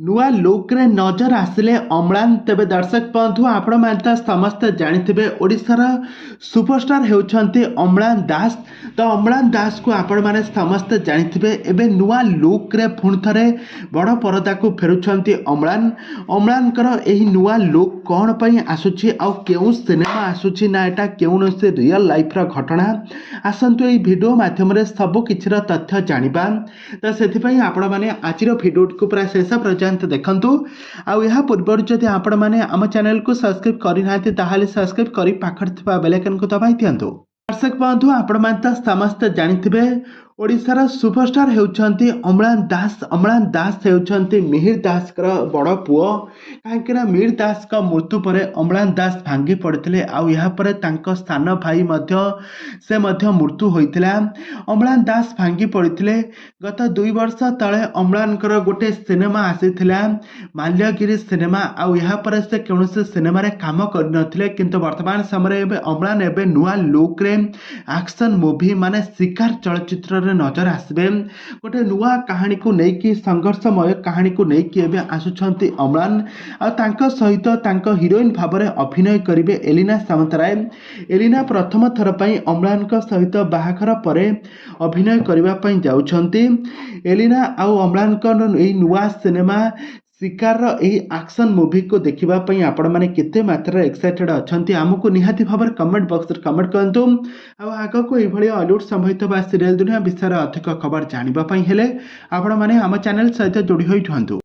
नुआ लुक रे नजर आसिले अम्लान तेबे दर्शक बंधु आपण मानता समस्त जानिथिबे ओडिशार सुपरस्टार हेउछंती अम्लान दास। तो अम्लान दास को आपण माने समस्त जानिथिबे एबे नुआ लुक रे पुणी थरे बड़ परदा को फेरुछंती अम्लान। अम्लान कर एही नुआ लुक कोन पई आसुछि आ केउ सिनेमा आसुछि ना एटा केउनसे रियल लाइफ रा घटना आसंतु एही वीडियो माध्यम रे सब किछिर तथ्य जानिबा। तो सेथि पई आपण माने आजिर वीडियो को पूरा शेष पर्यंत देखंतु। आउ यहा पूर्व जदि आपण माने आम चैनल को सब्सक्राइब करि नाथि ताहाले सब्सक्राइब करि पाखर थिबा बेल आइकन को दबाइ दियंतु। दर्शक बंधु आपण माने समस्त जानिथिबे ओडिशार सुपरस्टार हेउछंती अम्लान दास। अम्लान दास हेउछंती मिहिर दास कर बड़ पुओ। काहेकि मिहिर दास का मृत्यु पर अम्लान दास भांगी पड़ते आउ यहाँ पर तांको स्थान भाई से मृत्यु होइतिला। अम्लान दास भांगी पड़ते गत 2 वर्ष तले अम्लान कर गोटे सिनेमा आसीथिला माल्यगिरी सिनेमा। आउ यहाँ पर से कौनसी सिनेमा रे काम करनथिले किंतु वर्तमान समय अम्लान एबे नुआ लुक रे एक्शन मूवी माने शिकार चलचित्र नजर आसबे। गोटे नुआ कहानी को लेकिन संघर्षमय कहानी को लेकिन आसुछंती अम्लान। आ तांको सहित तांको हीरोइन भाव में अभिनय करिवे एलिना सामंतराय। एलिना प्रथम थर पई अम्लान को सहित बाहाघर परे अभिनय करिवा पई जाउछंती। एलिना आउ अम्लान को एही नुआ सिनेमा शिकार एक्शन मूवी को देखिबा पई आपण माने केते मात्रा एक्साइटेड अछंती आमको निहाती भाव कमेंट बॉक्स रे कमेंट करंतु। आ आगो को एभली हॉलीवुड संबंधित बा सीरियल दुनिया विषय अधिक खबर जानिबा पई हेले आपण माने हम चैनल सहित जोड़ी होई ठहंतु।